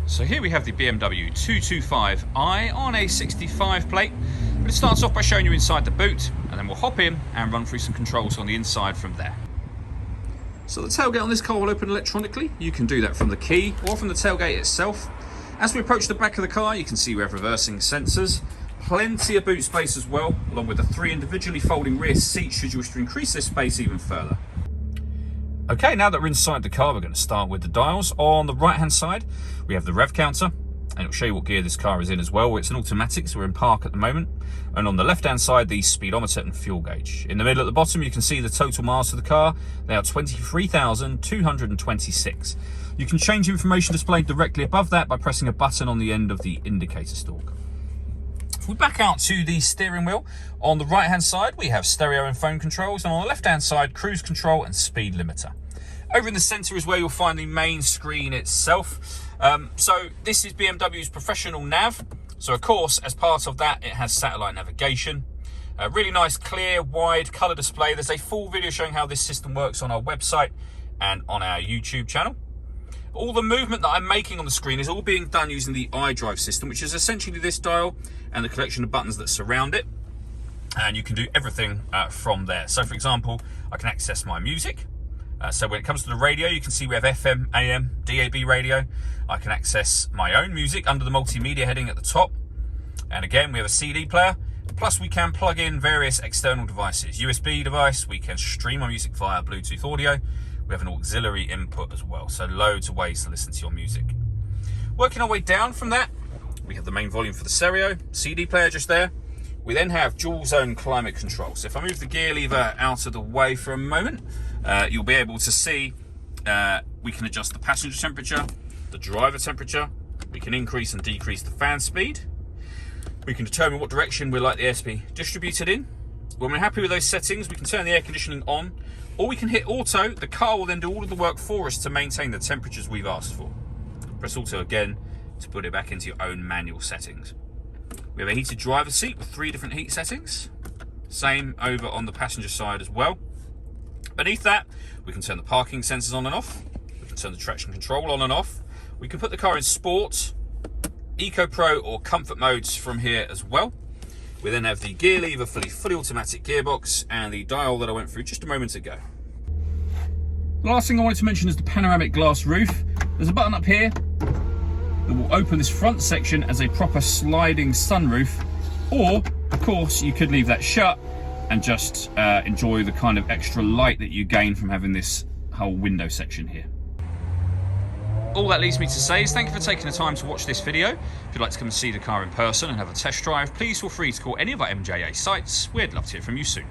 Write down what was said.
So here we have the BMW 225i on a 65 plate. But it starts off by showing you inside the boot, and then we'll hop in and run through some controls on the inside from there. So the tailgate on this car will open electronically. You can do that from the key or from the tailgate itself. As we approach the back of the car, you can see we have reversing sensors. Plenty of boot space as well, along with the 3 individually folding rear seats should you wish to increase this space even further. Okay, now that we're inside the car, we're going to start with the dials. On the right hand side, we have the Rev Counter, and it'll show you what gear this car is in as well. It's an automatic, so we're in park at the moment. And on the left hand side, the speedometer and fuel gauge. In the middle at the bottom, you can see the total miles to the car. They are 23,226. You can change information displayed directly above that by pressing a button on the end of the indicator stalk. If we back out to the steering wheel, on the right hand side we have stereo and phone controls, and on the left hand side cruise control and speed limiter. Over in the centre is where you'll find the main screen itself. So this is BMW's professional nav. So of course, as part of that, it has satellite navigation. A really nice, clear, wide colour display. There's a full video showing how this system works on our website and on our YouTube channel. All the movement that I'm making on the screen is all being done using the iDrive system, which is essentially this dial and the collection of buttons that surround it. And you can do everything from there. So for example, I can access my music. So when it comes to the radio, you can see we have FM, AM, DAB radio. I can access my own music under the multimedia heading at the top. And again, we have a CD player. Plus we can plug in various external devices. USB device, we can stream our music via Bluetooth audio. We have an auxiliary input as well, so loads of ways to listen to your music. Working our way down from that, we have the main volume for the stereo, CD player just there. We then have dual zone climate control. So if I move the gear lever out of the way for a moment, you'll be able to see we can adjust the passenger temperature, the driver temperature, we can increase and decrease the fan speed. We can determine what direction we'd like the air to be distributed in. When we're happy with those settings, we can turn the air conditioning on, or we can hit auto. The car will then do all of the work for us to maintain the temperatures we've asked for. Press auto again to put it back into your own manual settings. We have a heated driver's seat with 3 different heat settings. Same over on the passenger side as well. Beneath that, we can turn the parking sensors on and off. We can turn the traction control on and off. We can put the car in Sport, Eco Pro or Comfort modes from here as well. We then have the gear lever for the fully automatic gearbox and the dial that I went through just a moment ago. The last thing I wanted to mention is the panoramic glass roof. There's a button up here that will open this front section as a proper sliding sunroof, or of course you could leave that shut and just enjoy the kind of extra light that you gain from having this whole window section here. All that leaves me to say is thank you for taking the time to watch this video. If you'd like to come and see the car in person and have a test drive, please feel free to call any of our MJA sites. We'd love to hear from you soon.